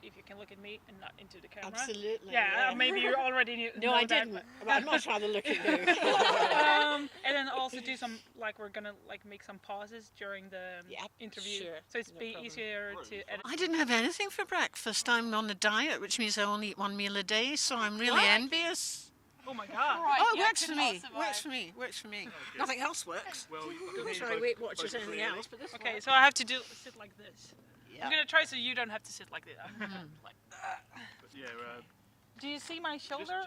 it if you can look at me and not into the camera. Absolutely. Yeah, maybe you already knew. No, I didn't. But I'd much rather look at you. And then also do some we're gonna make some pauses during the interview, sure. so it's No be problem. easier to edit. I didn't have anything for breakfast. I'm on a diet, which means I only eat one meal a day, so I'm really envious. Oh my god! Right, Oh, it yeah, works for could me. not survive. Works for me. Works for me. Nothing else works. Well, I'm sorry, Weight Watchers anything else, but this Okay, works. so I have to sit like this. Yeah. I'm gonna try so you don't have to sit like this. Like, but yeah, do you see my shoulder?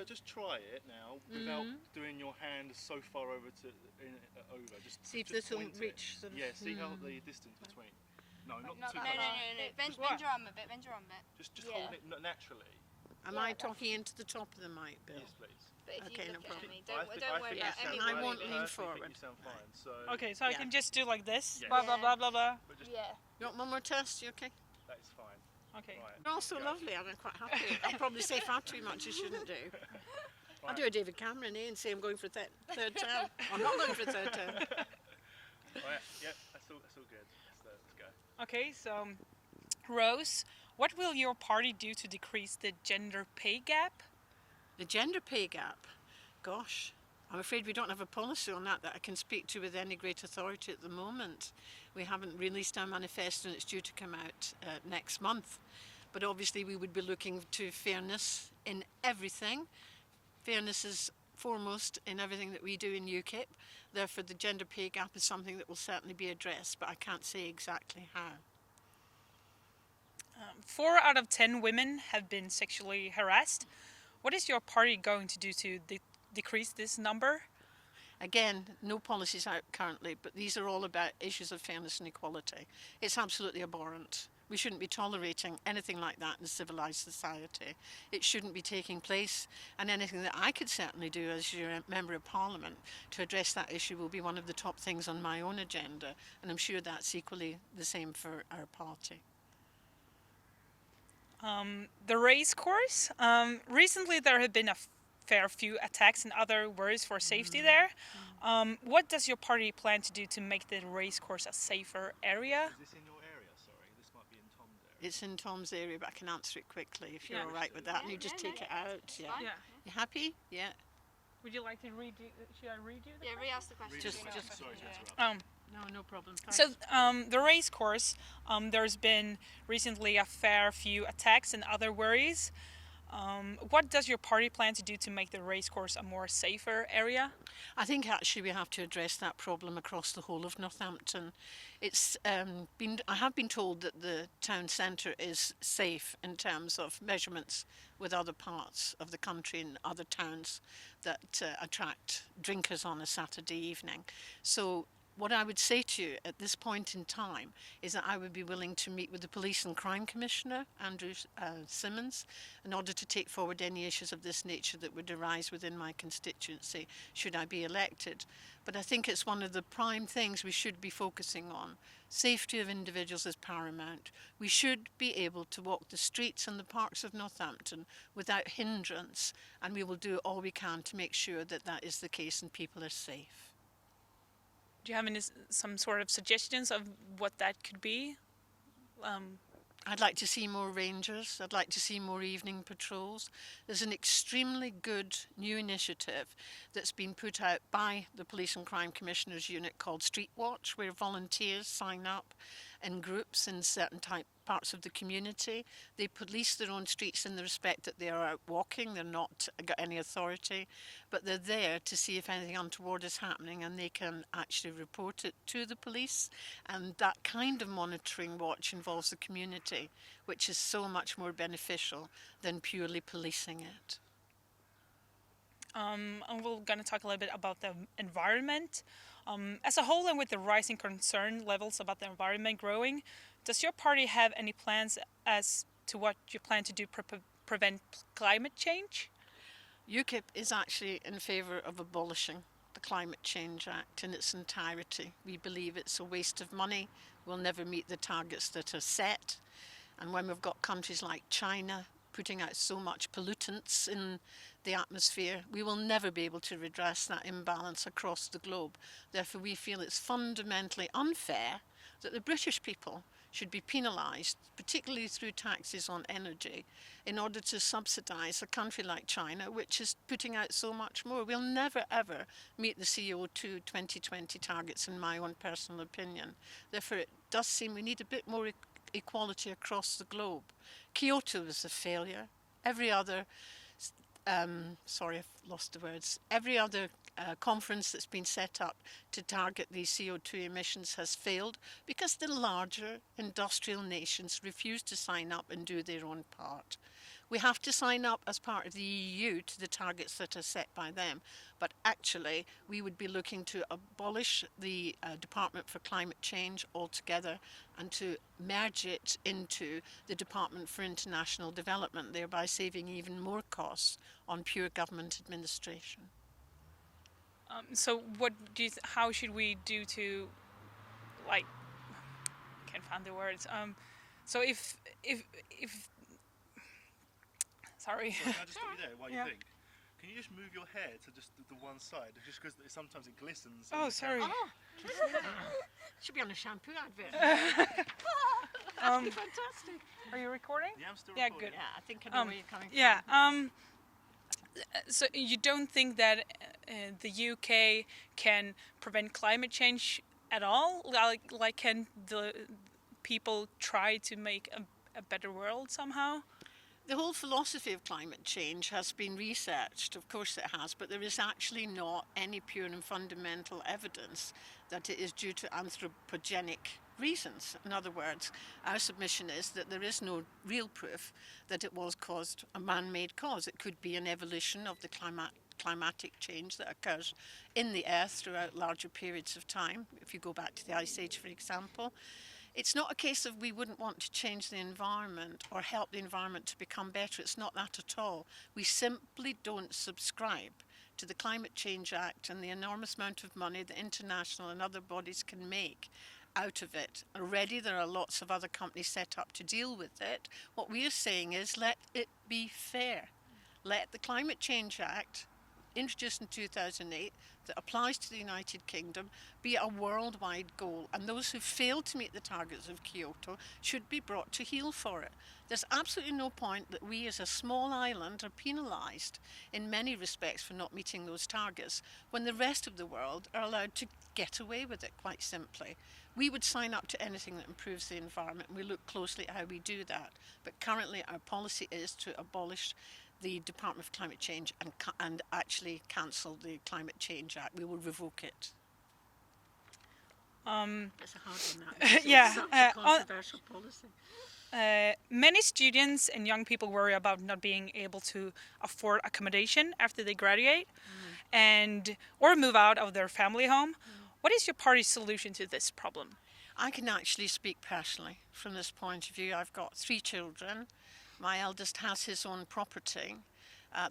just try it now without doing your hand so far over over. Just See if just this will point it. reach sort of. Yeah, see how the distance between. No, not No, too no, close. no. Bend your arm a bit. Bend your arm a bit. Just hold it naturally. Am I talking into the top of the mic, Bill? Yes, please. But if Okay, you no look problem. at me, I don't think worry you about sound any I fine. won't lean I think forward. you sound fine. So Okay, so I Yeah. can just do like this. Yes. Blah blah blah blah blah. but just, Yeah. You want one more test? You okay? that is fine. Okay. Right. You're all so lovely. I'm quite happy. I'll probably say far too much you shouldn't do. I'll Right. do a David Cameron and say I'm going for third term. I'm not going for third term. Right. Yep. That's all good. Let's go. Okay, so Rose, what will your party do to decrease the gender pay gap? The gender pay gap. Gosh, I'm afraid we don't have a policy on that I can speak to with any great authority at the moment. We haven't released our manifesto and it's due to come out next month. But obviously we would be looking to fairness in everything. Fairness is foremost in everything that we do in UKIP. Therefore the gender pay gap is something that will certainly be addressed, but I can't say exactly how. 4 out of 10 women have been sexually harassed. What is your party going to do to decrease this number? Again, no policies out currently, but these are all about issues of fairness and equality. It's absolutely abhorrent. We shouldn't be tolerating anything like that in a civilised society. It shouldn't be taking place, and anything that I could certainly do as your Member of Parliament to address that issue will be one of the top things on my own agenda, and I'm sure that's equally the same for our party. The race course. Recently there have been a fair few attacks and other worries for safety there. What does your party plan to do to make the race course a safer area? Is this in your area? Sorry, this might be in Tom's area. It's in Tom's area, but I can answer it quickly if you're Yeah. all right with that, and you Yeah, just no, take it no, out. it's Yeah. fine. Yeah. You happy? Yeah. Would you like to read? Should I read you? Yeah, re-ask the question. Just- You know just- what Sorry to question, interrupt. No problem. Thanks. So the race course, there's been recently a fair few attacks and other worries. What does your party plan to do to make the race course a more safer area? I think actually we have to address that problem across the whole of Northampton. It's I have been told that the town centre is safe in terms of measurements with other parts of the country and other towns that attract drinkers on a Saturday evening. So what I would say to you at this point in time is that I would be willing to meet with the Police and Crime Commissioner, Andrew Simmons, in order to take forward any issues of this nature that would arise within my constituency should I be elected. But I think it's one of the prime things we should be focusing on. Safety of individuals is paramount. We should be able to walk the streets and the parks of Northampton without hindrance, and we will do all we can to make sure that that is the case and people are safe. Do you have some sort of suggestions of what that could be? I'd like to see more rangers. I'd like to see more evening patrols. There's an extremely good new initiative that's been put out by the Police and Crime Commissioners Unit called Street Watch, where volunteers sign up in groups in certain parts of the community. They police their own streets in the respect that they are out walking. They're not got any authority, but they're there to see if anything untoward is happening, and they can actually report it to the police. And that kind of monitoring watch involves the community, which is so much more beneficial than purely policing it. And we're going to talk a little bit about the environment. As a whole, and with the rising concern levels about the environment growing, does your party have any plans as to what you plan to do to prevent climate change? UKIP is actually in favour of abolishing the Climate Change Act in its entirety. We believe it's a waste of money, we'll never meet the targets that are set, and when we've got countries like China putting out so much pollutants in the atmosphere, we will never be able to redress that imbalance across the globe. Therefore we feel it's fundamentally unfair that the British people should be penalised, particularly through taxes on energy, in order to subsidise a country like China, which is putting out so much more. We'll never ever meet the CO2 2020 targets, in my own personal opinion. Therefore, it does seem we need a bit more equality across the globe. Kyoto was a failure. Every other sorry, I've lost the words. Every other conference that's been set up to target these CO2 emissions has failed because the larger industrial nations refuse to sign up and do their own part. We have to sign up as part of the EU to the targets that are set by them, but actually we would be looking to abolish the Department for Climate Change altogether and to merge it into the Department for International Development, thereby saving even more costs on pure government administration. So what do you how should we do to, like, can't find the words. So if sorry. Can I just stop you there while Yeah. you think? Can you just move your hair to just the one side, just because sometimes it glistens? Oh, in the sorry. camera? Should be on a shampoo advert. Fantastic. Are you recording? Yeah, I'm still Yeah, recording. good. Yeah, I think I know where you're coming Yeah. from. So you don't think that the UK can prevent climate change at all? Like can the people try to make a better world somehow? The whole philosophy of climate change has been researched, of course it has, but there is actually not any pure and fundamental evidence that it is due to anthropogenic reasons. In other words, our submission is that there is no real proof that it was caused a man-made cause. It could be an evolution of the climatic change that occurs in the earth throughout larger periods of time. If you go back to the Ice Age, for example. It's not a case of we wouldn't want to change the environment or help the environment to become better. It's not that at all. We simply don't subscribe to the Climate Change Act and the enormous amount of money that international and other bodies can make out of it. Already there are lots of other companies set up to deal with it. What we are saying is let it be fair. Let the Climate Change Act, introduced in 2008, that applies to the United Kingdom, be a worldwide goal, and those who fail to meet the targets of Kyoto should be brought to heel for it. There's absolutely no point that we as a small island are penalised in many respects for not meeting those targets when the rest of the world are allowed to get away with it, quite simply. We would sign up to anything that improves the environment, and we look closely at how we do that. But currently our policy is to abolish the Department of Climate Change and actually cancel the Climate Change Act. We will revoke it. That's a hard one, that. Yeah, It's such a controversial policy. Many students and young people worry about not being able to afford accommodation after they graduate and or move out of their family home. What is your party's solution to this problem? I can actually speak personally from this point of view. I've got 3 children. My eldest has his own property.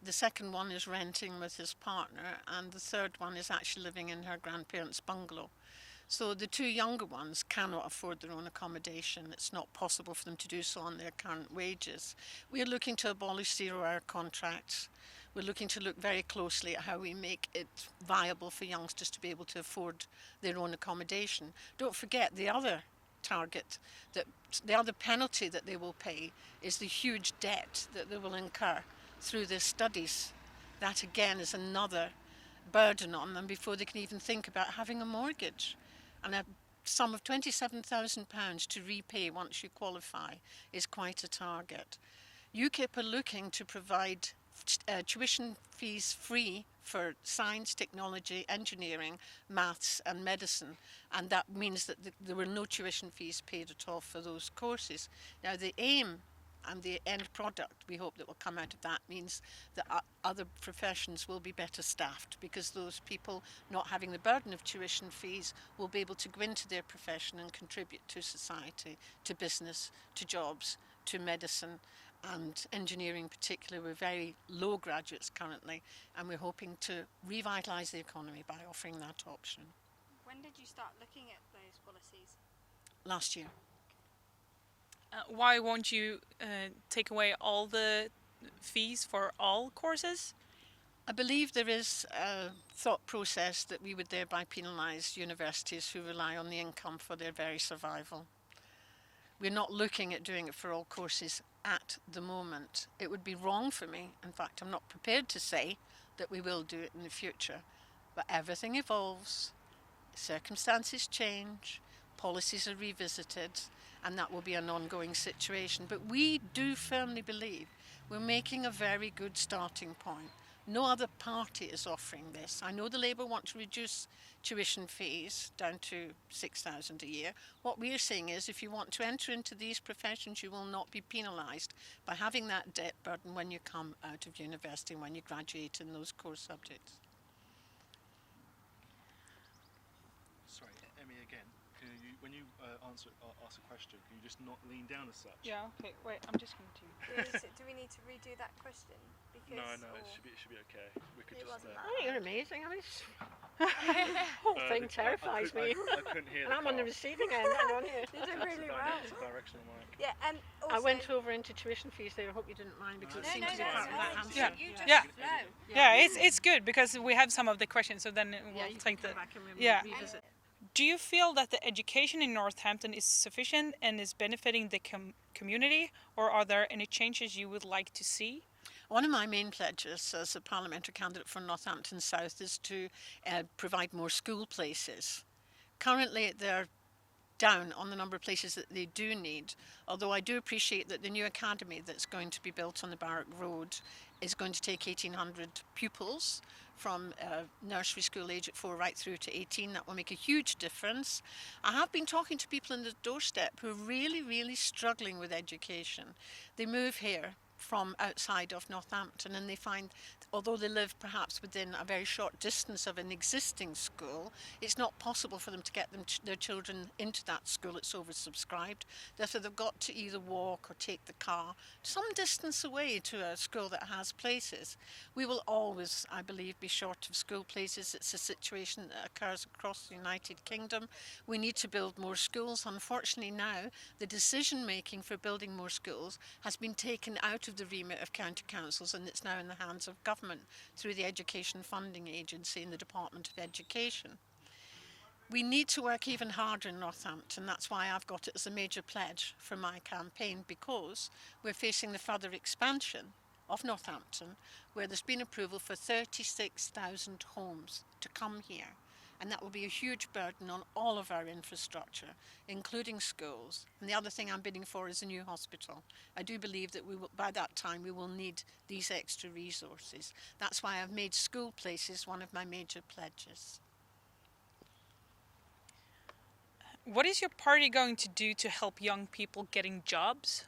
The second one is renting with his partner, and the third one is actually living in her grandparents' bungalow. So the 2 younger ones cannot afford their own accommodation. It's not possible for them to do so on their current wages. We are looking to abolish 0-hour contracts. We're looking to look very closely at how we make it viable for youngsters to be able to afford their own accommodation. Don't forget the other target, that the other penalty that they will pay is the huge debt that they will incur through their studies. That again is another burden on them before they can even think about having a mortgage. And a sum of £27,000 to repay once you qualify is quite a target. UKIP are looking to provide tuition fees free for science, technology, engineering, maths and medicine, and that means that there were no tuition fees paid at all for those courses. Now the aim and the end product we hope that will come out of that means that other professions will be better staffed, because those people not having the burden of tuition fees will be able to go into their profession and contribute to society, to business, to jobs, to medicine and engineering particularly. We're very low graduates currently, and we're hoping to revitalise the economy by offering that option. When did you start looking at those policies? Last year. Why won't you take away all the fees for all courses? I believe there is a thought process that we would thereby penalise universities who rely on the income for their very survival. We're not looking at doing it for all courses at the moment. It would be wrong for me. In fact, I'm not prepared to say that we will do it in the future. But everything evolves, circumstances change, policies are revisited, and that will be an ongoing situation. But we do firmly believe we're making a very good starting point. No other party is offering this. I know the Labour want to reduce tuition fees down to 6,000 a year. What we're saying is if you want to enter into these professions, you will not be penalised by having that debt burden when you come out of university and when you graduate in those core subjects. Sorry, Emmy again. Can you, when you ask a question, can you just not lean down as such? Yeah. Okay. Wait. I'm just going to. Do we need to redo that question? Because, No, or- it should be okay. We could It just. wasn't I that. think you're amazing. I mean, the whole thing terrifies me. I couldn't hear. And I'm on the receiving end. Hang on here. You did really well. It's a directional mic. Yeah, and also, I went over into tuition fees there. I hope you didn't mind because it No, seemed no, to be that's part of that fine. answer. Yeah. You just Yeah. flow. Yeah. It's good because we have some of the questions, so then Yeah, we'll you take can the. come back and Yeah. revisit. Do you feel that the education in Northampton is sufficient and is benefiting the community, or are there any changes you would like to see? One of my main pledges as a parliamentary candidate for Northampton South is to provide more school places. Currently, they're down on the number of places that they do need, although I do appreciate that the new academy that's going to be built on the Barrack Road is going to take 1,800 pupils from nursery school age at 4 right through to 18. That will make a huge difference. I have been talking to people in the doorstep who are really, really struggling with education. They move here from outside of Northampton and they find, although they live perhaps within a very short distance of an existing school, it's not possible for them to get their children into that school. It's oversubscribed. Therefore, they've got to either walk or take the car some distance away to a school that has places. We will always, I believe, be short of school places. It's a situation that occurs across the United Kingdom. We need to build more schools. Unfortunately now, the decision making for building more schools has been taken out of the remit of county councils and it's now in the hands of government through the Education Funding Agency and the Department of Education. We need to work even harder in Northampton. That's why I've got it as a major pledge for my campaign, because we're facing the further expansion of Northampton, where there's been approval for 36,000 homes to come here. And that will be a huge burden on all of our infrastructure, including schools. And the other thing I'm bidding for is a new hospital. I do believe that by that time we will need these extra resources. That's why I've made school places one of my major pledges. What is your party going to do to help young people getting jobs?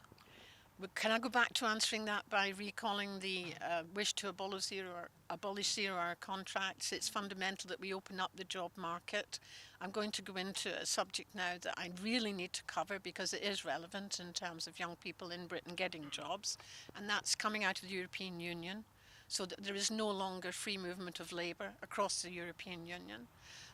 Can I go back to answering that by recalling the wish to abolish zero-hour contracts? It's fundamental that we open up the job market. I'm going to go into a subject now that I really need to cover because it is relevant in terms of young people in Britain getting jobs, and that's coming out of the European Union, so that there is no longer free movement of labour across the European Union.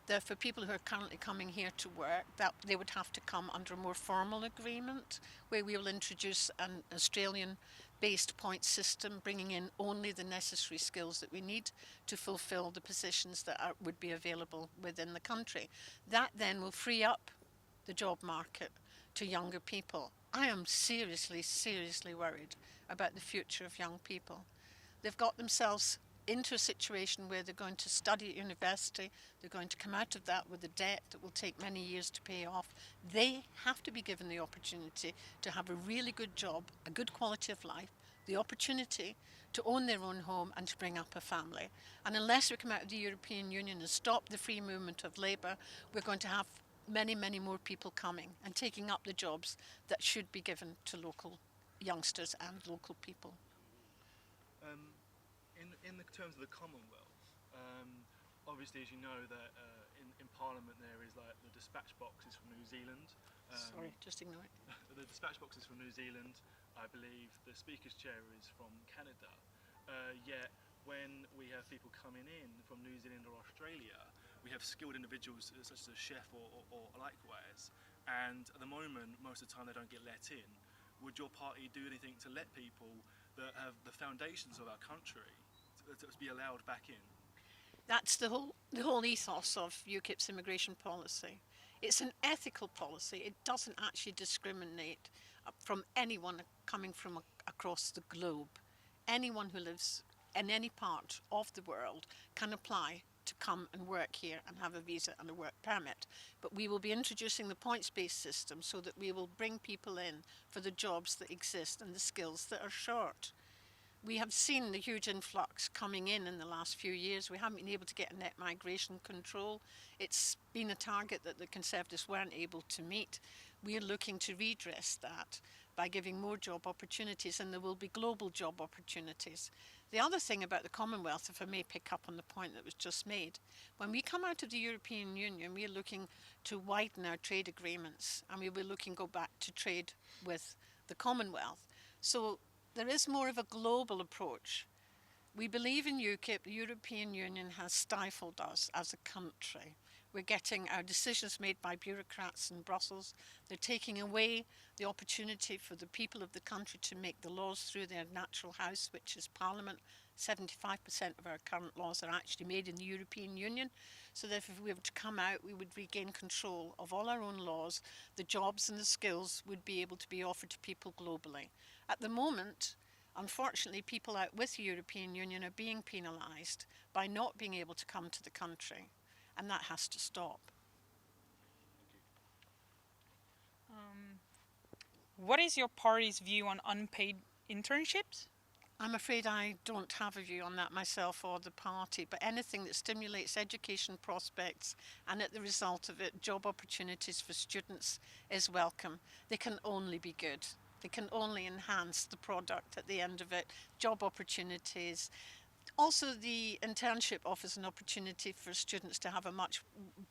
Therefore, people who are currently coming here to work, that they would have to come under a more formal agreement where we will introduce an Australian-based point system, bringing in only the necessary skills that we need to fulfil the positions that would be available within the country. That then will free up the job market to younger people. I am seriously, seriously worried about the future of young people. They've got themselves into a situation where they're going to study at university, they're going to come out of that with a debt that will take many years to pay off. They have to be given the opportunity to have a really good job, a good quality of life, the opportunity to own their own home and to bring up a family. And unless we come out of the European Union and stop the free movement of labour, we're going to have many, many more people coming and taking up the jobs that should be given to local youngsters and local people. In the terms of the Commonwealth, obviously, as you know, that in Parliament there is like the dispatch boxes from New Zealand. Sorry, just ignore it. The dispatch boxes from New Zealand. I believe the Speaker's chair is from Canada. Yet when we have people coming in from New Zealand or Australia, we have skilled individuals such as a chef or likewise. And at the moment, most of the time they don't get let in. Would your party do anything to let people that have the foundations of our country to be allowed back in? That's the whole ethos of UKIP's immigration policy. It's an ethical policy. It doesn't actually discriminate from anyone coming from across the globe. Anyone who lives in any part of the world can apply to come and work here and have a visa and a work permit. But we will be introducing the points-based system so that we will bring people in for the jobs that exist and the skills that are short. We have seen the huge influx coming in the last few years. We haven't been able to get a net migration control. It's been a target that the Conservatives weren't able to meet. We are looking to redress that by giving more job opportunities, and there will be global job opportunities. The other thing about the Commonwealth, if I may pick up on the point that was just made, when we come out of the European Union, we are looking to widen our trade agreements, and we will looking to go back to trade with the Commonwealth. So there is more of a global approach. We believe in UKIP, the European Union has stifled us as a country. We're getting our decisions made by bureaucrats in Brussels. They're taking away the opportunity for the people of the country to make the laws through their natural house, which is Parliament. 75% of our current laws are actually made in the European Union. So that if we were to come out, we would regain control of all our own laws. The jobs and the skills would be able to be offered to people globally. At the moment, unfortunately, people out with the European Union are being penalised by not being able to come to the country. And that has to stop. What is your party's view on unpaid internships? I'm afraid I don't have a view on that myself or the party, but anything that stimulates education prospects and at the result of it, job opportunities for students is welcome. They can only be good. They can only enhance the product at the end of it, job opportunities. Also, the internship offers an opportunity for students to have a much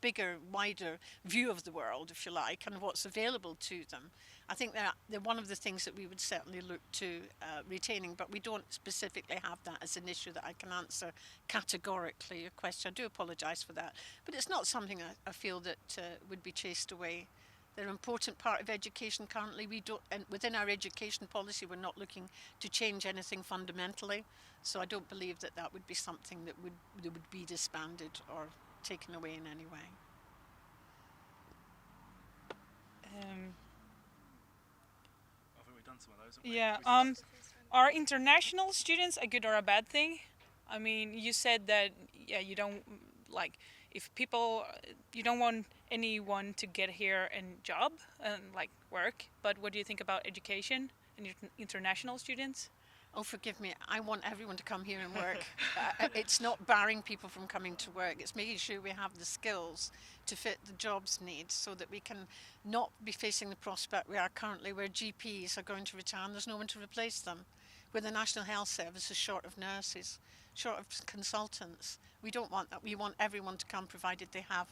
bigger, wider view of the world, if you like, and what's available to them. I think they're one of the things that we would certainly look to retaining, but we don't specifically have that as an issue that I can answer categorically. Your question, I do apologise for that, but it's not something I feel that would be chased away. They're an important part of education currently. We don't, and within our education policy, we're not looking to change anything fundamentally. So I don't believe that that would be something that would be disbanded or taken away in any way. I think we've done some of those, haven't we? Yeah. We did Are international students a good or a bad thing? I mean, you said that you don't like if people you don't want anyone to get here and job and like work. But what do you think about education and international students? Oh, forgive me. I want everyone to come here and work. It's not barring people from coming to work. It's making sure we have the skills to fit the job's needs so that we can not be facing the prospect we are currently where GPs are going to retire and there's no one to replace them. Where the National Health Service is short of nurses, short of consultants. We don't want that. We want everyone to come provided they have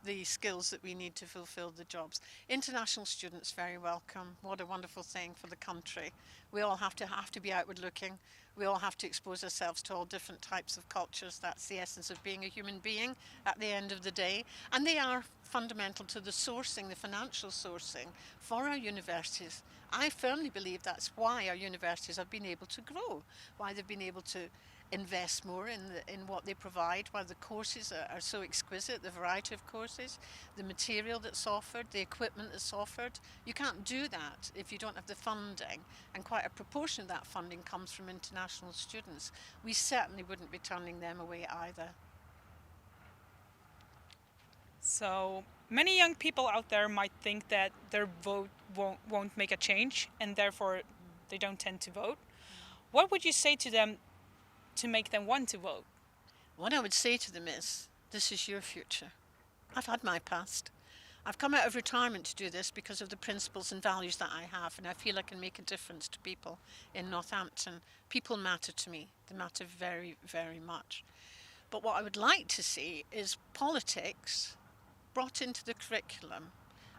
the skills that we need to fulfill the jobs. International students, very welcome. What a wonderful thing for the country. We all have to be outward looking. We all have to expose ourselves to all different types of cultures. That's the essence of being a human being at the end of the day. And they are fundamental to the sourcing, the financial sourcing for our universities. I firmly believe that's why our universities have been able to grow, why they've been able to invest more in what they provide, why the courses are so exquisite, the variety of courses, the material that's offered, the equipment that's offered. You can't do that if you don't have the funding, and quite a proportion of that funding comes from international students. We certainly wouldn't be turning them away either. So many young people out there might think that their vote won't make a change and therefore they don't tend to vote. What would you say to them to make them want to vote? What I would say to them is, this is your future. I've had my past. I've come out of retirement to do this because of the principles and values that I have, and I feel I can make a difference to people in Northampton. People matter to me. They matter very, very much. But what I would like to see is politics brought into the curriculum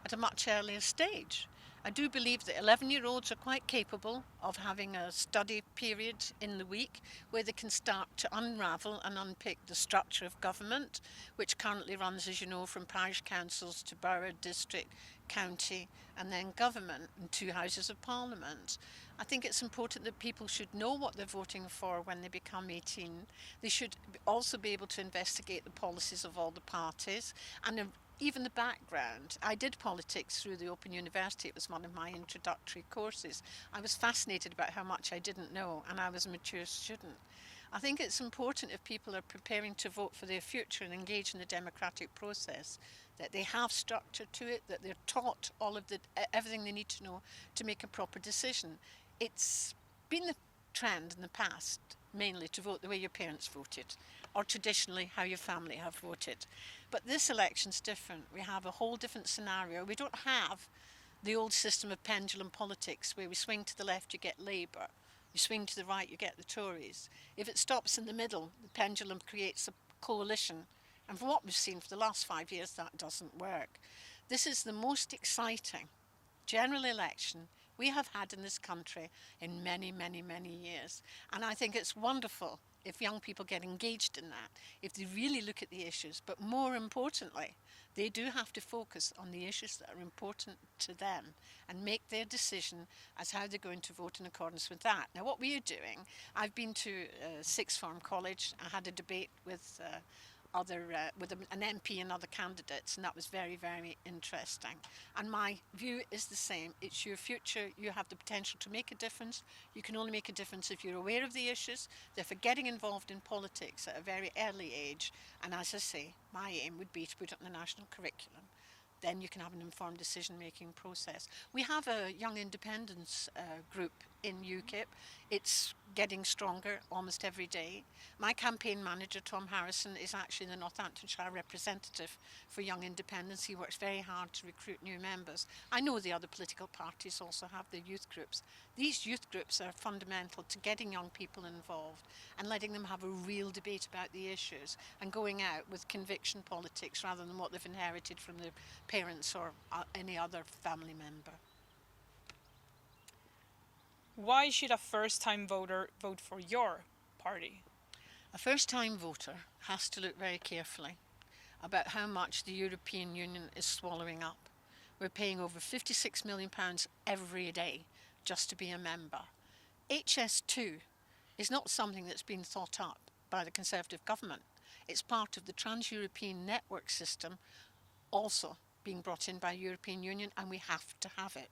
at a much earlier stage. I do believe that 11-year-olds are quite capable of having a study period in the week where they can start to unravel and unpick the structure of government, which currently runs, as you know, from parish councils to borough, district, county, and then government and 2 houses of parliament. I think it's important that people should know what they're voting for when they become 18. They should also be able to investigate the policies of all the parties and even the background. I did politics through the Open University. It was one of my introductory courses. I was fascinated about how much I didn't know, and I was a mature student. I think it's important if people are preparing to vote for their future and engage in the democratic process, that they have structure to it, that they're taught everything they need to know to make a proper decision. It's been the trend in the past mainly to vote the way your parents voted, or traditionally how your family have voted. But this election's different. We have a whole different scenario. We don't have the old system of pendulum politics where we swing to the left, you get Labour. You swing to the right, you get the Tories. If it stops in the middle, the pendulum creates a coalition. And from what we've seen for the last 5 years, that doesn't work. This is the most exciting general election we have had in this country in many, many, many years. And I think it's wonderful if young people get engaged in that, if they really look at the issues. But more importantly, they do have to focus on the issues that are important to them and make their decision as how they're going to vote in accordance with that. Now, what we are doing, I've been to Sixth Form College. I had a debate with an MP and other candidates, and that was very, very interesting. And my view is the same. It's your future. You have the potential to make a difference. You can only make a difference if you're aware of the issues. Therefore, getting involved in politics at a very early age, and as I say, my aim would be to put it in the national curriculum. Then you can have an informed decision-making process. We have a young independence group in UKIP. It's getting stronger almost every day. My campaign manager, Tom Harrison, is actually the Northamptonshire representative for Young Independence. He works very hard to recruit new members. I know the other political parties also have their youth groups. These youth groups are fundamental to getting young people involved and letting them have a real debate about the issues and going out with conviction politics rather than what they've inherited from their parents or any other family member. Why should a first-time voter vote for your party? A first-time voter has to look very carefully about how much the European Union is swallowing up. We're paying over £56 million every day just to be a member. HS2 is not something that's been thought up by the Conservative government. It's part of the Trans-European Network system, also being brought in by the European Union, and we have to have it.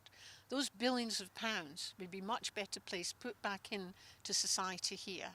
Those billions of pounds would be much better placed put back into society here,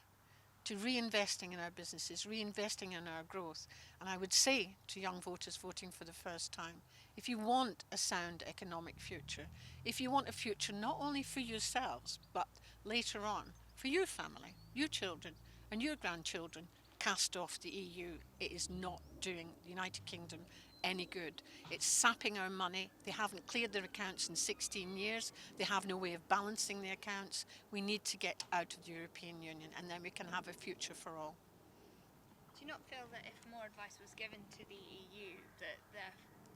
to reinvesting in our businesses, reinvesting in our growth. And I would say to young voters voting for the first time, if you want a sound economic future, if you want a future not only for yourselves, but later on for your family, your children and your grandchildren, cast off the EU. It is not doing the United Kingdom any good. It's sapping our money. They haven't cleared their accounts in 16 years. They have no way of balancing the accounts. We need to get out of the European Union, and then we can have a future for all. Do you not feel that if more advice was given to the EU, that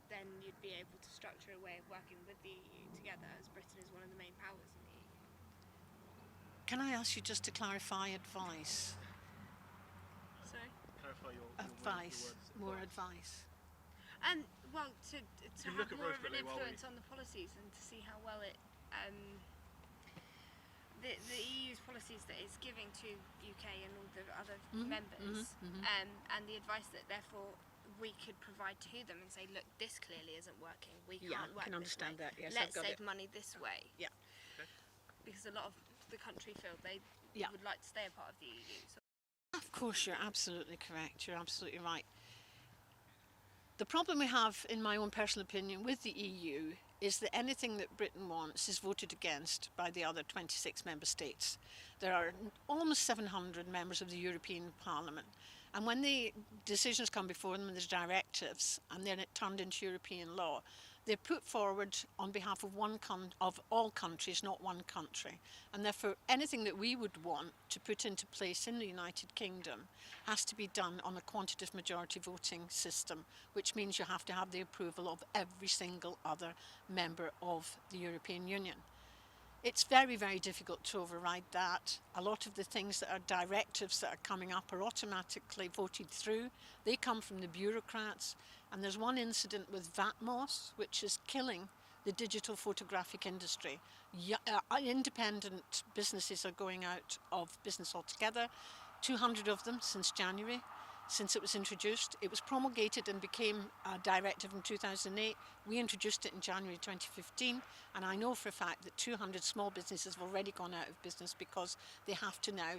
then you'd be able to structure a way of working with the EU together, as Britain is one of the main powers in the EU? Can I ask you just to clarify advice? Sorry? Clarify your Advice, words. more advice. And, well, to You have look at more Rose of an Whitley while we- influence on the policies and to see how well it... the EU's policies that it's giving to UK and all the other members, and the advice that therefore we could provide to them and say, look, this clearly isn't working. We Yeah, can't work can this understand way. that, yes, Let's I've got save it. money this way. Yeah. Because a lot of the country feel they Yeah. would like to stay a part of the EU. So Of course, you're absolutely correct. You're absolutely right. The problem we have, in my own personal opinion, with the EU is that anything that Britain wants is voted against by the other 26 member states. There are almost 700 members of the European Parliament, and when the decisions come before them, there's directives, and then it turned into European law, they're put forward on behalf of of all countries, not one country. And therefore, anything that we would want to put into place in the United Kingdom has to be done on a quantitative majority voting system, which means you have to have the approval of every single other member of the European Union. It's very, very difficult to override that. A lot of the things that are directives that are coming up are automatically voted through. They come from the bureaucrats. And there's one incident with VATMOS, which is killing the digital photographic industry. Independent businesses are going out of business altogether, 200 of them since January. since it was introduced. It was promulgated and became a directive in 2008. We introduced it in January 2015, and I know for a fact that 200 small businesses have already gone out of business because they have to now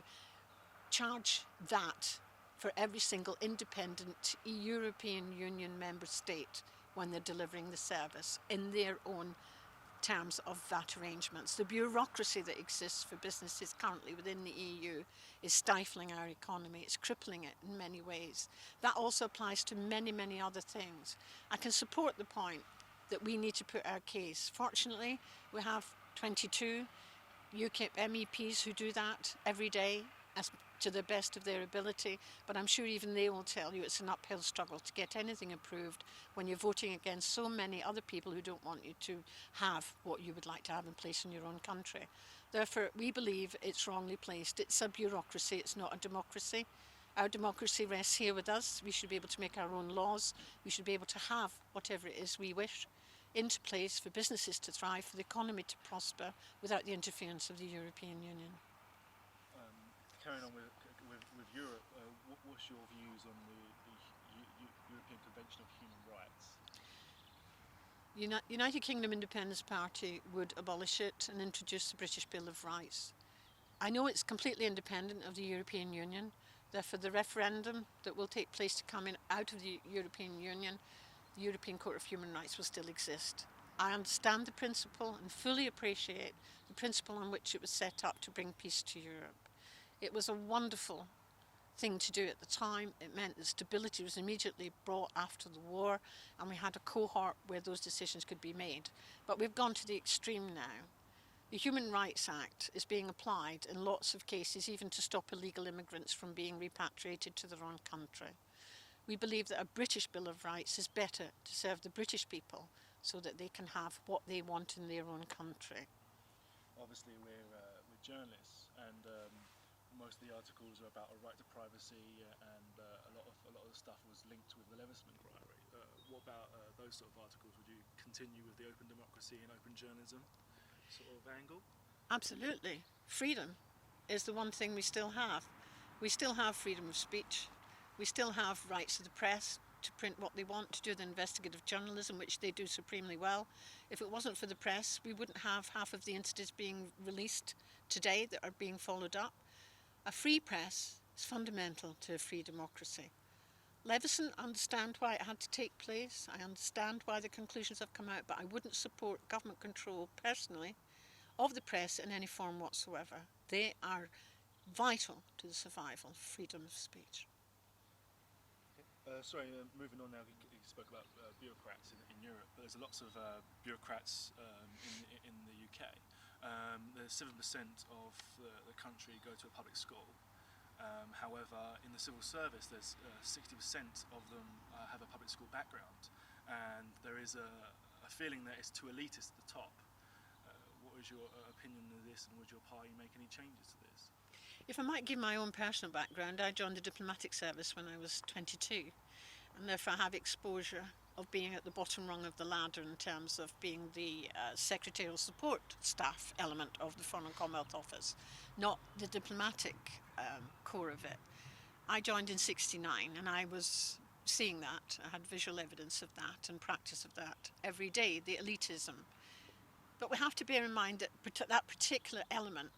charge that for every single independent European Union member state when they're delivering the service in their own terms of VAT arrangements. The bureaucracy that exists for businesses currently within the EU is stifling our economy. It's crippling it in many ways. That also applies to many, many other things. I can support the point that we need to put our case. Fortunately, we have 22 UKIP MEPs who do that every day as to the best of their ability, but I'm sure even they will tell you it's an uphill struggle to get anything approved when you're voting against so many other people who don't want you to have what you would like to have in place in your own country. Therefore, we believe it's wrongly placed. It's a bureaucracy, it's not a democracy. Our democracy rests here with us. We should be able to make our own laws. We should be able to have whatever it is we wish into place for businesses to thrive, for the economy to prosper without the interference of the European Union. Carrying on with Europe, what's your views on the European Convention of Human Rights? United Kingdom Independence Party would abolish it and introduce the British Bill of Rights. I know it's completely independent of the European Union, therefore the referendum that will take place to come in out of the European Union, the European Court of Human Rights will still exist. I understand the principle and fully appreciate the principle on which it was set up to bring peace to Europe. It was a wonderful thing to do at the time. It meant that stability was immediately brought after the war, and we had a cohort where those decisions could be made. But we've gone to the extreme now. The Human Rights Act is being applied in lots of cases, even to stop illegal immigrants from being repatriated to their own country. We believe that a British Bill of Rights is better to serve the British people so that they can have what they want in their own country. Obviously, we're journalists, and most of the articles are about a right to privacy, and a lot of the stuff was linked with the Leveson inquiry. What about those sort of articles? Would you continue with the open democracy and open journalism sort of angle? Absolutely. Freedom is the one thing we still have. We still have freedom of speech. We still have rights of the press to print what they want, to do the investigative journalism, which they do supremely well. If it wasn't for the press, we wouldn't have half of the incidents being released today that are being followed up. A free press is fundamental to a free democracy. Leveson, I understand why it had to take place. I understand why the conclusions have come out, but I wouldn't support government control personally of the press in any form whatsoever. They are vital to the survival of freedom of speech. Moving on now, you spoke about bureaucrats in Europe, but there's lots of bureaucrats in the UK. There's 7% of the country go to a public school. However, in the civil service, there's 60% of them have a public school background, and there is a feeling that it's too elitist at the top. What is your opinion of this, and would your party make any changes to this? If I might give my own personal background, I joined the diplomatic service when I was 22, and therefore I have exposure of being at the bottom rung of the ladder in terms of being the secretarial support staff element of the Foreign and Commonwealth Office, not the diplomatic core of it. I joined in '69, and I was seeing that. I had visual evidence of that and practice of that every day, the elitism. But we have to bear in mind that that particular element,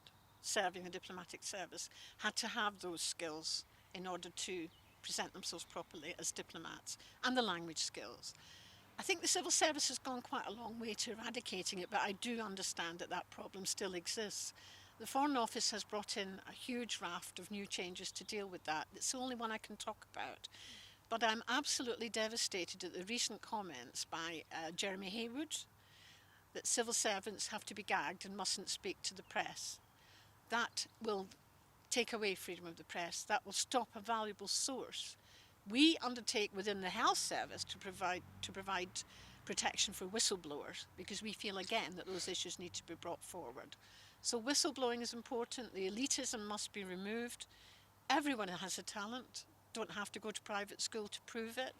serving the diplomatic service, had to have those skills in order to present themselves properly as diplomats, and the language skills. I think the civil service has gone quite a long way to eradicating it, but I do understand that that problem still exists. The Foreign Office has brought in a huge raft of new changes to deal with that. It's the only one I can talk about. But I'm absolutely devastated at the recent comments by Jeremy Haywood that civil servants have to be gagged and mustn't speak to the press. That will take away freedom of the press. That will stop a valuable source. We undertake within the health service to provide protection for whistleblowers, because we feel again that those issues need to be brought forward. So whistleblowing is important. The elitism must be removed. Everyone has a talent. Don't have to go to private school to prove it.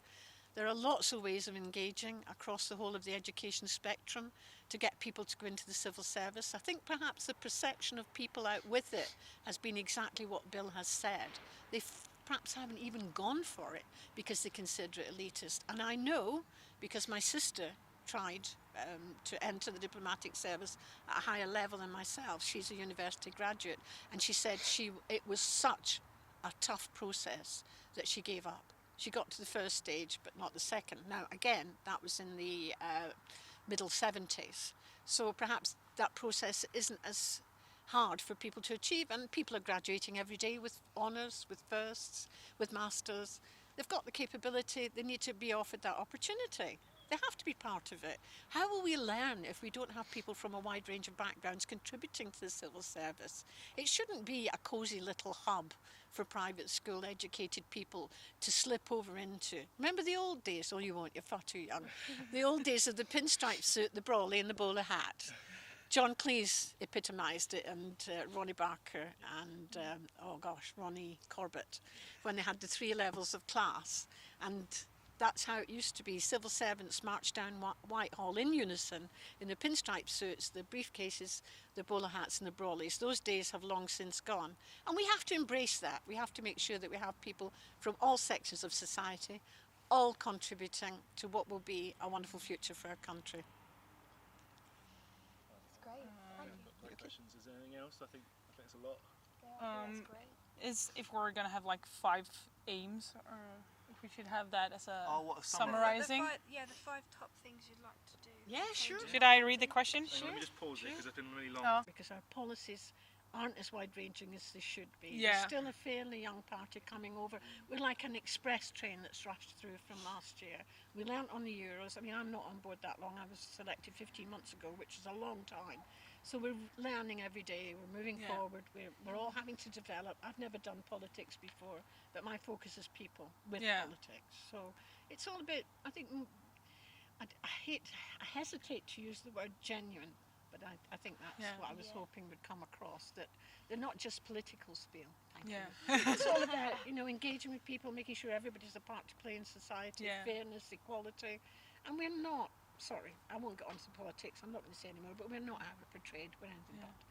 There are lots of ways of engaging across the whole of the education spectrum to get people to go into the civil service. I think perhaps the perception of people out with it has been exactly what Bill has said. perhaps haven't even gone for it because they consider it elitist. And I know, because my sister tried to enter the diplomatic service at a higher level than myself. She's a university graduate, and she said it was such a tough process that she gave up. She got to the first stage, but not the second. Now, again, that was in the middle 70s. So perhaps that process isn't as hard for people to achieve, and people are graduating every day with honours, with firsts, with masters. They've got the capability, they need to be offered that opportunity. They have to be part of it. How will we learn if we don't have people from a wide range of backgrounds contributing to the civil service? It shouldn't be a cosy little hub for private school educated people to slip over into. Remember the old days? Oh, you won't, you're far too young. The old days of the pinstripe suit, the brolly and the bowler hat. John Cleese epitomised it, and Ronnie Barker and, Ronnie Corbett, when they had the 3 levels of class. And that's how it used to be. Civil servants marched down Whitehall in unison in the pinstripe suits, the briefcases, the bowler hats and the brollies. Those days have long since gone. And we have to embrace that. We have to make sure that we have people from all sectors of society, all contributing to what will be a wonderful future for our country. That's great. Thank you. Other questions? Is there anything else? I think it's a lot. Yeah, I think that's great. Is if we're gonna have like 5 aims, or if we should have that as a What a summary. summarizing. The 5 top things you'd like to do. Yeah, sure. Should I read the question? Hang on, let me just pause it because it's been really long. Oh. Because our policies aren't as wide-ranging as they should be. Yeah. We're still a fairly young party coming over. We're like an express train that's rushed through from last year. We learnt on the Euros. I mean, I'm not on board that long. I was selected 15 months ago, which is a long time. So we're learning every day. We're moving Yeah. forward. We're all having to develop. I've never done politics before, but my focus is people with Yeah. politics. So it's all about, I think, I hesitate to use the word genuine, but I think that's Yeah. what I was Yeah. hoping would come across, that they're not just political spiel. Thank Yeah. you. It's all about, engaging with people, making sure everybody's a part to play in society, Yeah. fairness, equality. And we're not, sorry, I won't get on to politics, I'm not going to say anymore, but we're not ever portrayed, we're anything Yeah. but.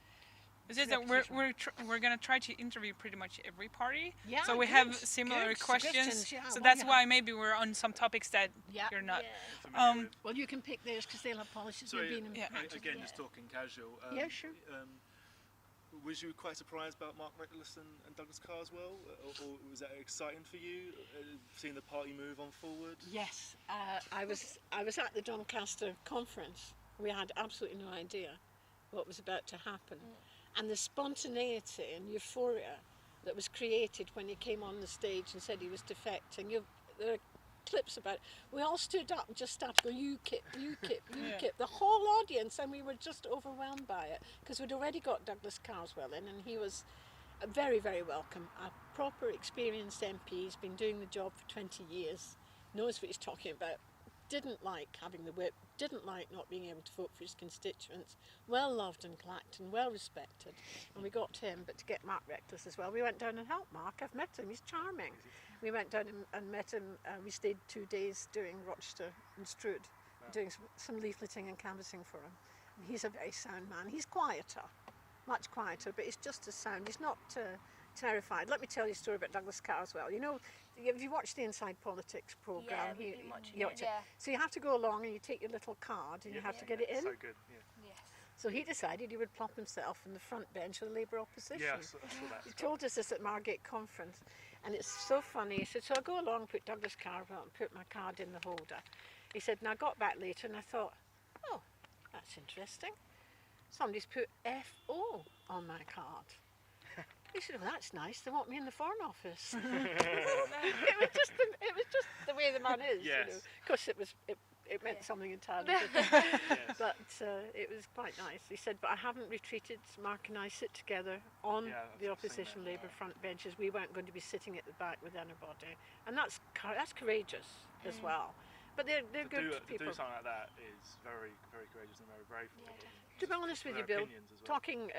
It's just that we're Repetition. we're gonna try to interview pretty much every party. Yeah, So we good, have similar good questions. suggestions, yeah. So Well, that's you why maybe we're on some topics that Yeah. you're not. Yeah. Um, Well, you can pick theirs because they'll have policies Sorry, they've been in Yeah. practice. Again, just talking casual. Yeah, sure. Was you quite surprised about Mark Reckless and Douglas Carswell, or was that exciting for you, seeing the party move on forward? Yes, I was at the Doncaster conference. We had absolutely no idea what was about to happen, and the spontaneity and euphoria that was created when he came on the stage and said he was defecting. There are clips about it. We all stood up and just started going, UKIP, UKIP, UKIP. Yeah. The whole audience, and we were just overwhelmed by it because we'd already got Douglas Carswell in, and he was very, very welcome. A proper, experienced MP. He's been doing the job for 20 years, knows what he's talking about. Didn't like having the whip, didn't like not being able to vote for his constituents. Well loved in Clacton, well respected. And we got him, but to get Mark Reckless as well, we went down and helped Mark. I've met him, he's charming. We went down and met him. We stayed 2 days doing Rochester and Strood, doing some leafleting and canvassing for him. And he's a very sound man. He's quieter, much quieter, but he's just as sound. He's not terrified. Let me tell you a story about Douglas Carswell. If you watch the Inside Politics programme, we've been watching you it, watch yeah. So you have to go along and you take your little card and you have to get it in. So good. Yeah. Yes. So he decided he would plop himself in the front bench of the Labour opposition. Yes, I saw that. He told us this at Margate conference, and it's so funny. He said, so I'll go along, put Douglas Carswell and put my card in the holder. He said, and I got back later and I thought, oh, that's interesting. Somebody's put FO on my card. He said, well, that's nice. They want me in the Foreign Office. it was just the way the man is. Yes. Of course, it meant something entirely different. Yes. But it was quite nice. He said, but I haven't retreated. Mark and I sit together on Yeah, the I've seen opposition that. Labour front benches. We weren't going to be sitting at the back with anybody. And that's courageous as well. But they're To good do people. something like that is very, very courageous and very brave for them. To be honest with Their you, Bill, opinions as well. talking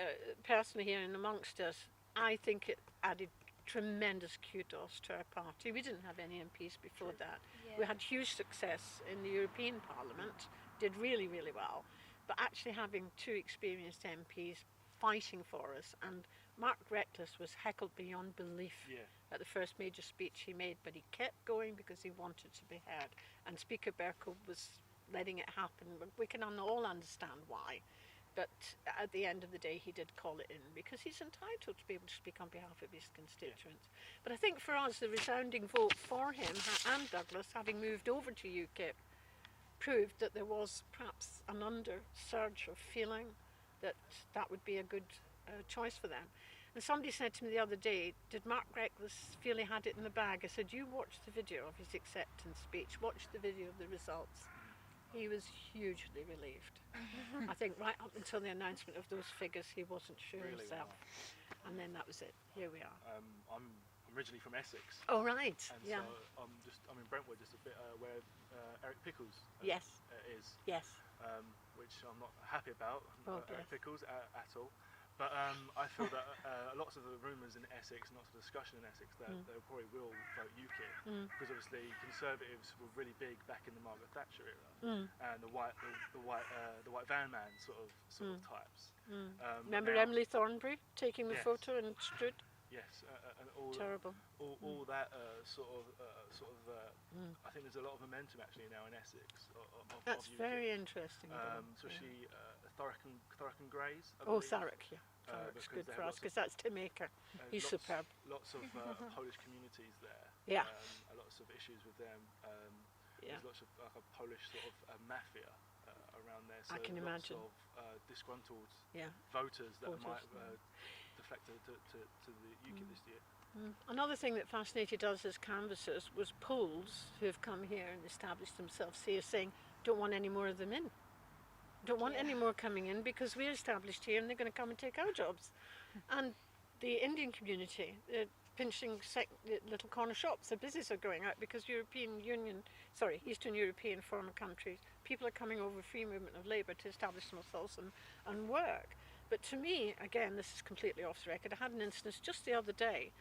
personally here and amongst us, I think it added tremendous kudos to our party. We didn't have any MPs before that. We had huge success in the European Parliament, did really, really well. But actually having 2 experienced MPs fighting for us and Mark Reckless was heckled beyond belief Yeah. at the first major speech he made, but he kept going because he wanted to be heard. And Speaker Bercow was letting it happen. We can all understand why. But at the end of the day, he did call it in because he's entitled to be able to speak on behalf of his constituents. But I think for us, the resounding vote for him and Douglas, having moved over to UKIP, proved that there was perhaps an undersurge of feeling that that would be a good choice for them. And somebody said to me the other day, did Mark Reckless feel he had it in the bag? I said, you watch the video of his acceptance speech, watch the video of the results. He was hugely relieved. I think right up until the announcement of those figures, he wasn't sure Really? himself. Wow. And then that was it. Here we are. I'm originally from Essex. Oh, right. And Yeah. so I'm in Brentwood, just a bit where Eric Pickles Yes. is, Yes. which I'm not happy about, Oh, Eric bless. Pickles at all. But I feel that lots of the rumours in Essex, lots of discussion in Essex, that they probably will vote UKIP because obviously Conservatives were really big back in the Margaret Thatcher era, and the white van man sort of types. Remember now- Emily Thornberry taking the Yes. photo and Stroud? Yes, and all Terrible. all that I think there's a lot of momentum actually now in Essex. Of That's UKIP. very interesting. Dawn. So Yeah. she Thurrock and Grays. I Oh, believe, Thurrock, yeah. Thurrock's because good they for have us lots because that's Tim Aker. He's lots, superb. Lots of Polish communities there. Yeah. Lots of issues with them. Yeah. There's lots of like a Polish sort of mafia around there. So I can lots imagine. of disgruntled Yeah. voters that Voters, might yeah. deflect to the UKIP this year. Another thing that fascinated us as canvassers was Poles who have come here and established themselves here saying, don't want any more of them in. Don't want any more coming in because we're established here and they're going to come and take our jobs. And the Indian community, pinching the little corner shops, the businesses are going out because Eastern European former countries, people are coming over free movement of labour to establish themselves and work. But to me, again, this is completely off the record, I had an instance just the other day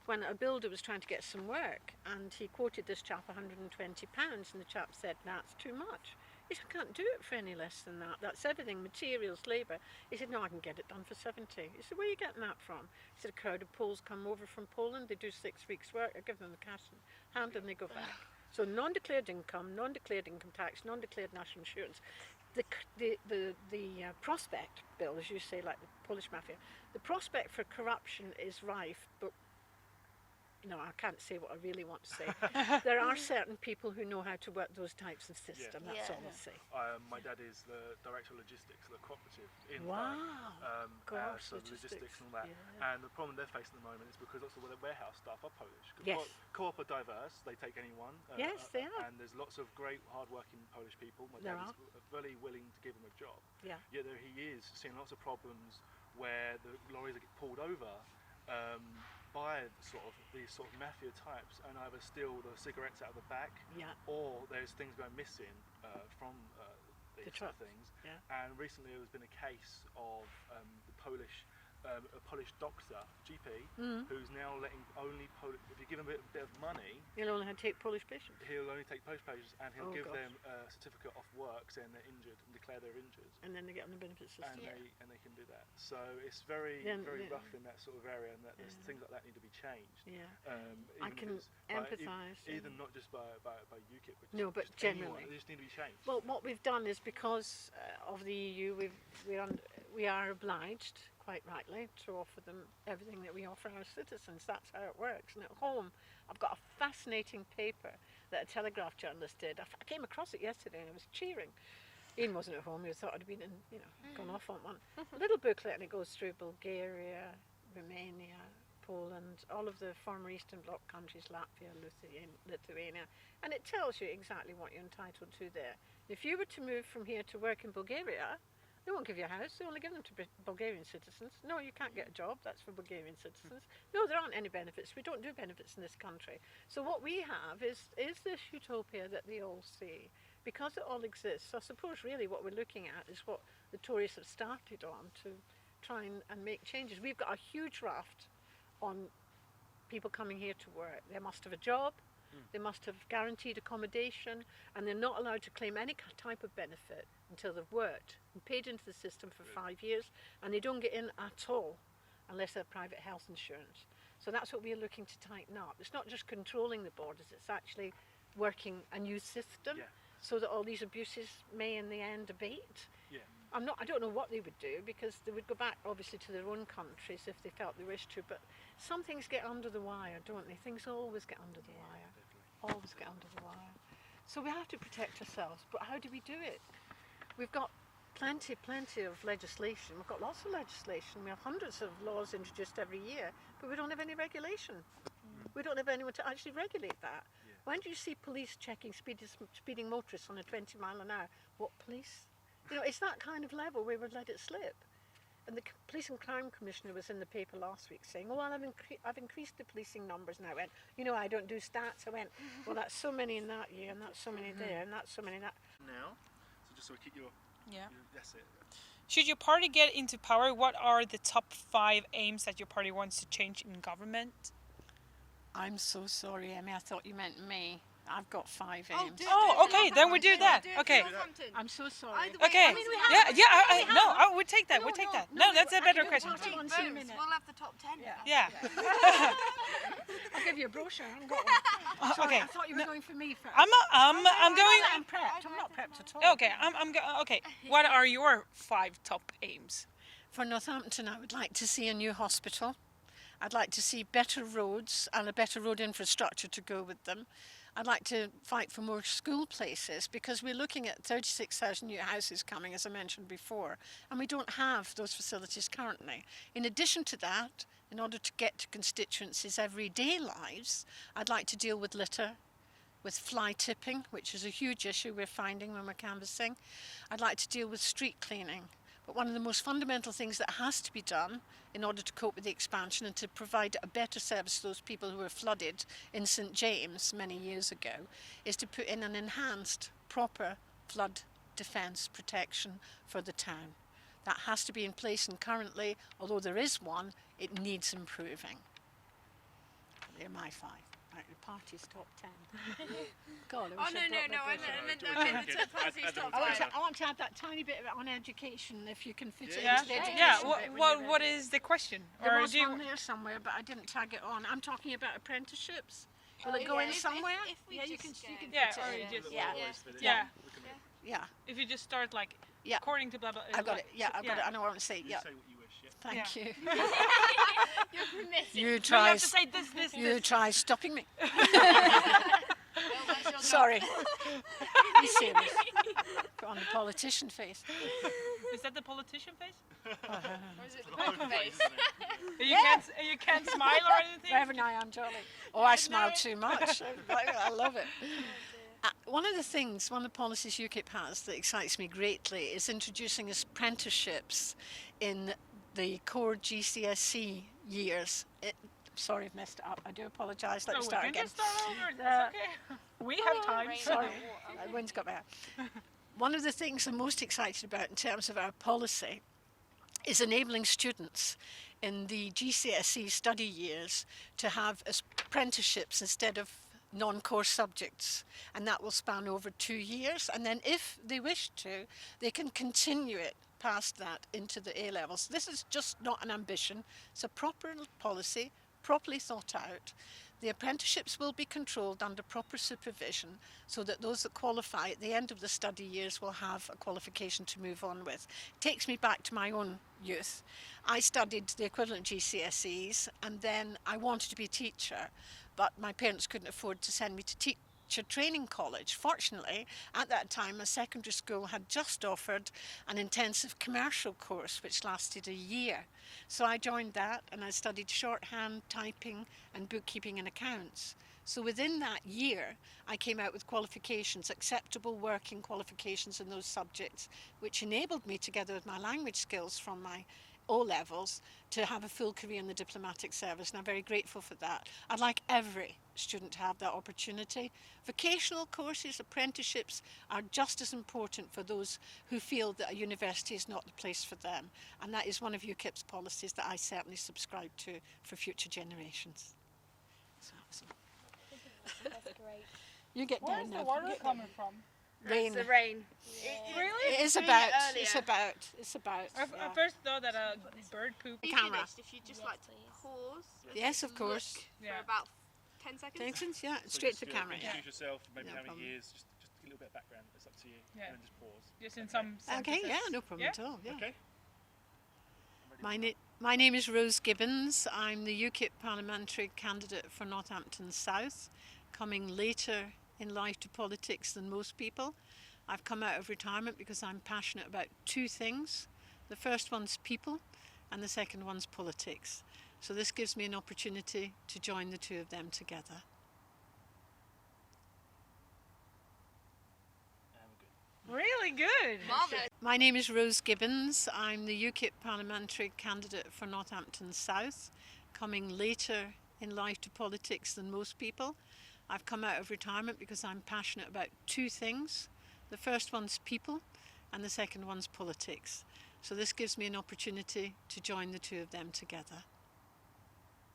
when a builder was trying to get some work and he quoted this chap £120 and the chap said, that's too much. He said, I can't do it for any less than that. That's everything, materials, labour. He said, no, I can get it done for 70. He said, where are you getting that from? He said, a crowd of Poles come over from Poland, they do 6 weeks work, I give them the cash in hand and they go back. So non-declared income, non-declared income tax, non-declared national insurance. The prospect, Bill, as you say, like the Polish mafia, the prospect for corruption is rife, but no, I can't say what I really want to say. There are certain people who know how to work those types of system, that's all I'll say. My dad is the director of logistics of the cooperative in Wow. Gosh, Gosh, so logistics and all that. yeah. And the problem they're facing at the moment is because lots of the warehouse staff are Polish. Yes. Co-op are diverse, they take anyone. Yes, they are. And there's lots of great hard-working Polish people. My There dad is very willing to give them a job. Yeah. Yet there he is seeing lots of problems where the lorries get pulled over by these sort of mafia types and either steal the cigarettes out of the back Yeah. or there's things going missing from these sort truck. of things. Yeah. And recently there's been a case of a Polish doctor, GP, who's now letting only if you give him a bit of money, You'll only have to take Polish patients. he'll only take Polish patients and he'll Oh, give gosh. them a certificate off work saying they're injured and declare they're injured. And then they get on the benefit system. And they can do that. So it's very Then- very yeah. rough in that sort of area, and that there's things like that need to be changed. Yeah. Even I if can it's by- empathise, Either yeah. not just by UKIP, but No, but just anyone. generally. They just need to be changed. Well, what we've done is because of the EU, we are obliged, quite rightly, to offer them everything that we offer our citizens. That's how it works. And at home, I've got a fascinating paper that a Telegraph journalist did. I came across it yesterday and I was cheering. Ian wasn't at home. He thought I'd been gone off on one. A little booklet, and it goes through Bulgaria, Romania, Poland, all of the former Eastern Bloc countries, Latvia, Lithuania, and it tells you exactly what you're entitled to there. If you were to move from here to work in Bulgaria, they won't give you a house, they only give them to Bulgarian citizens. No, you can't get a job, that's for Bulgarian citizens. No, there aren't any benefits, we don't do benefits in this country. So what we have is this utopia that they all see. Because it all exists, I suppose really what we're looking at is what the Tories have started on to try and make changes. We've got a huge raft on people coming here to work. They must have a job, they must have guaranteed accommodation, and they're not allowed to claim any type of benefit until they've worked and paid into the system for 5 years, and they don't get in at all unless they're private health insurance. So that's what we're looking to tighten up. It's not just controlling the borders, it's actually working a new system Yeah. so that all these abuses may in the end abate. Yeah. I don't know what they would do, because they would go back obviously to their own countries if they felt they wished to, but some things get under the wire, don't they? Things always get under the wire. Always get under the wire. So we have to protect ourselves, but how do we do it? We've got plenty of legislation. We've got lots of legislation. We have hundreds of laws introduced every year, but we don't have any regulation. We don't have anyone to actually regulate that. Yeah. When do you see police checking speeding motorists on a 20 mile an hour? What police? You know, it's that kind of level where we've let it slip. And the Police and Crime Commissioner was in the paper last week saying, oh, well, I've increased the policing numbers. And I went, you know, I don't do stats. I went, well, that's so many in that year, and that's so many there, and that's so many in that. Now, so just so we keep your, Yeah. that's it. Should your party get into power, what are the top 5 aims that your party wants to change in government? I'm so sorry, Emmy. I thought you meant me. I've got 5 Oh, aims. do it, Oh, do it. okay, then we do that. Do it, Okay. Northampton. I'm so sorry. Either way, Okay. I mean, we Yeah, have- yeah. No, I would take that. No, We'll take no, that. no, No, that's a I better can question. watch Take it on votes. in a minute. We'll have the top 10. Yeah. I'll give you a brochure. I haven't got one. Sorry, Okay. I thought you were going for me first. I'm going. I'm prepped. I'm not prepped at all. Okay, okay. What are your 5 top aims? For Northampton, I would like to see a new hospital. I'd like to see better roads and a better road infrastructure to go with them. I'd like to fight for more school places, because we're looking at 36,000 new houses coming, as I mentioned before, and we don't have those facilities currently. In addition to that, in order to get to constituencies' everyday lives, I'd like to deal with litter, with fly tipping, which is a huge issue we're finding when we're canvassing. I'd like to deal with street cleaning. But one of the most fundamental things that has to be done in order to cope with the expansion and to provide a better service to those people who were flooded in St James many years ago is to put in an enhanced, proper flood defence protection for the town. That has to be in place, and currently, although there is one, it needs improving. They're my 5. Right, the party's top 10. God, I Oh, wish no, I'd no, brought no. my I brochure. meant Okay. the policy's top I want 5. I want to add that tiny bit on education, if you can fit it Yeah. into the education Yeah. bit when What you're what ready. is the question? There Or was do you? one there somewhere, but I didn't tag it on. I'm talking about apprenticeships. Will Oh, it go yeah. in If- somewhere? if we yeah, you just can. You go- can Yeah, fit or it you in. just- Yeah. Yeah. Yeah, If you just start like Yeah. according to blah blah. I've got it. Yeah, I've got yeah. it. I know what I'm saying. You Yeah, say what you wish, yeah. thank you. You're permitted. You No, you try, have to say this. you try stopping me. Well, that's your job. Sorry. Be serious. Put on the politician face. Is that the politician face? Or is it the poker face? You can't smile or anything. Reverend, I am jolly. Oh, I smile too much. I love it. One of the policies UKIP has that excites me greatly is introducing apprenticeships in the core GCSE years. Sorry, I've messed it up. I do apologise. Let No, me we start can again. just start over. That's okay. We have time. Rain Sorry. on water. The wind's got better. One of the things I'm most excited about in terms of our policy is enabling students in the GCSE study years to have apprenticeships instead of non-core subjects, and that will span over 2 years, and then if they wish to, they can continue it past that into the A-levels. This is just not an ambition, it's a proper policy, properly thought out. The apprenticeships will be controlled under proper supervision so that those that qualify at the end of the study years will have a qualification to move on with. It takes me back to my own youth. I studied the equivalent GCSEs, and then I wanted to be a teacher, but my parents couldn't afford to send me to teacher training college. Fortunately, at that time, a secondary school had just offered an intensive commercial course which lasted a year. So I joined that, and I studied shorthand, typing and bookkeeping and accounts. So within that year, I came out with qualifications, acceptable working qualifications in those subjects, which enabled me, together with my language skills from my O-levels, to have a full career in the diplomatic service, and I'm very grateful for that. I'd like every student to have that opportunity. Vocational courses, apprenticeships are just as important for those who feel that a university is not the place for them, and that is one of UKIP's policies that I certainly subscribe to for future generations. So, That's great. you get Where's down the now. water coming from? Rain. It's the rain. Really? It is Doing it about. earlier. It's about. I yeah. first thought that a bird poop. If you Camera. finished, if you just like pause. and Yes, just of course. look Yeah. For about 10 seconds. Attention, yeah, So straight just, to camera. Yeah. Introduce yourself, maybe No how many problem. years, just a little bit of background. It's up to you. Yeah. And then just pause. Just in some Okay, sentences. yeah, no problem Yeah? at all. Yeah. Okay. My name is Rose Gibbons. I'm the UKIP parliamentary candidate for Northampton South, coming later in life to politics than most people. I've come out of retirement because I'm passionate about two things. The first one's people and the second one's politics. So this gives me an opportunity to join the two of them together. Really good. Marvellous. My name is Rose Gibbons. I'm the UKIP parliamentary candidate for Northampton South, coming later in life to politics than most people. I've come out of retirement because I'm passionate about two things. The first one's people and the second one's politics. So this gives me an opportunity to join the two of them together.